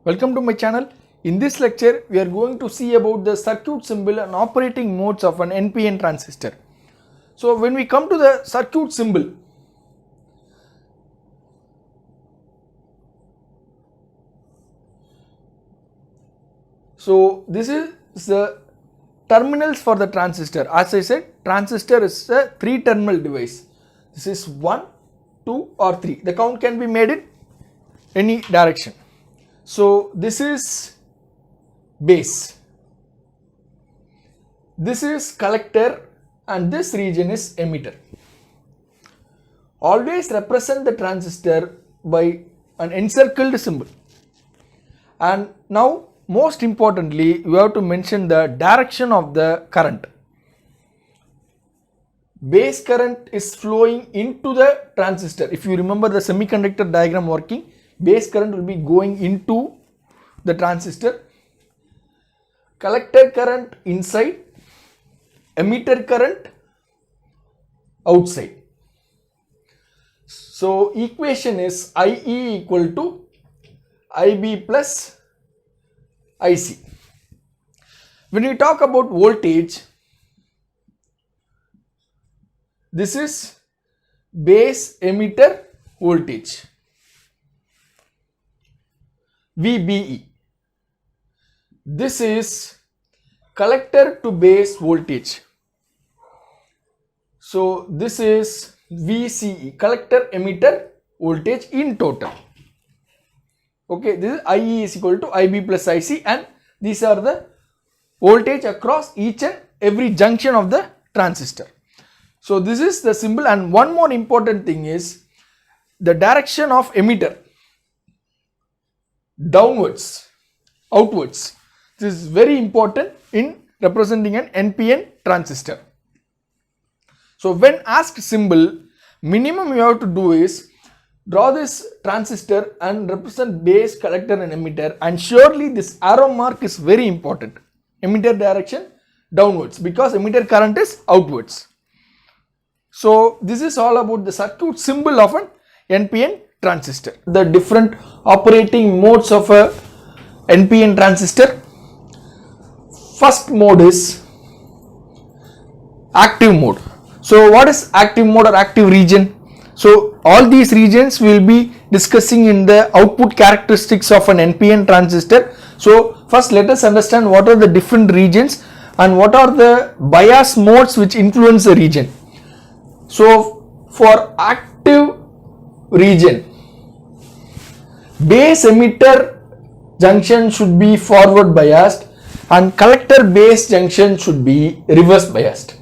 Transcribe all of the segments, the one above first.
Welcome to my channel. In this lecture, we are going to see about the circuit symbol and operating modes of an NPN transistor. So when we come to the circuit symbol, so this is the terminals for the transistor. As I said, transistor is a 3-terminal device. This is 1, 2 or 3. The count can be made in any direction. So this is base, this is collector, and this region is emitter. Always represent the transistor by an encircled symbol. And now most importantly, you have to mention the direction of the current. Base current is flowing into the transistor. If you remember the semiconductor diagram working, base current will be going into the transistor, collector current inside, emitter current outside. So equation is IE equal to IB plus IC. When we talk about voltage, this is base emitter voltage, VBE. This is collector to base voltage. So this is VCE, collector emitter voltage in total. Okay, this is IE is equal to IB plus IC, and these are the voltage across each and every junction of the transistor. So this is the symbol, and one more important thing is the direction of emitter. Downwards, outwards. This is very important in representing an NPN transistor. So when asked symbol, minimum you have to do is draw this transistor and represent base, collector and emitter, and surely this arrow mark is very important. Emitter direction downwards because emitter current is outwards. So this is all about the circuit symbol of an NPN transistor. The different operating modes of a NPN transistor. First mode is active mode. So what is active mode or active region? So all these regions we will be discussing in the output characteristics of an NPN transistor. So first let us understand what are the different regions and what are the bias modes which influence the region. So for active region, base emitter junction should be forward biased and collector base junction should be reverse biased.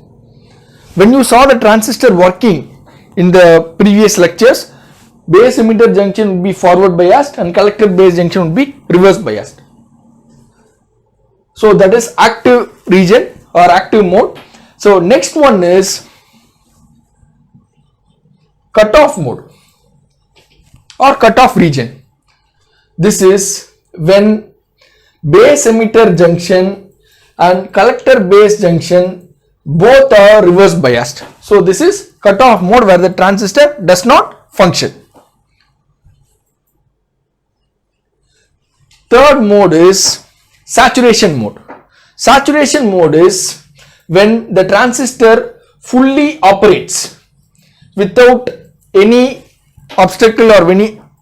When you saw the transistor working in the previous lectures, base emitter junction would be forward biased and collector base junction would be reverse biased. So that is active region or active mode. So next one is cutoff mode or cutoff region. This is when base emitter junction and collector base junction both are reverse biased. So this is cutoff mode where the transistor does not function. Third mode is saturation mode. Saturation mode is when the transistor fully operates without any obstacle or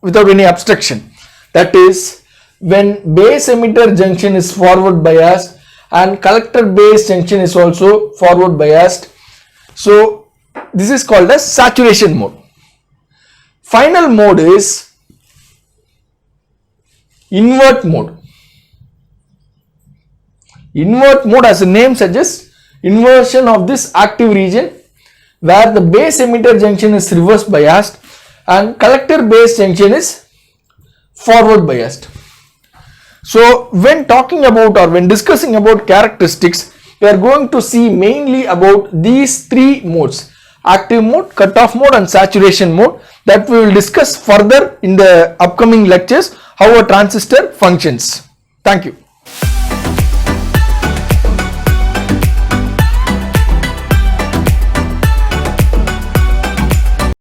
without any obstruction. That is when base emitter junction is forward biased and collector base junction is also forward biased. So this is called as saturation mode. Final mode is invert mode. Invert mode, as the name suggests, inversion of this active region where the base emitter junction is reverse biased and collector base junction is forward biased. So when talking about or when discussing about characteristics, we are going to see mainly about these three modes: active mode, cutoff mode and saturation mode, that we will discuss further in the upcoming lectures how a transistor functions. Thank you.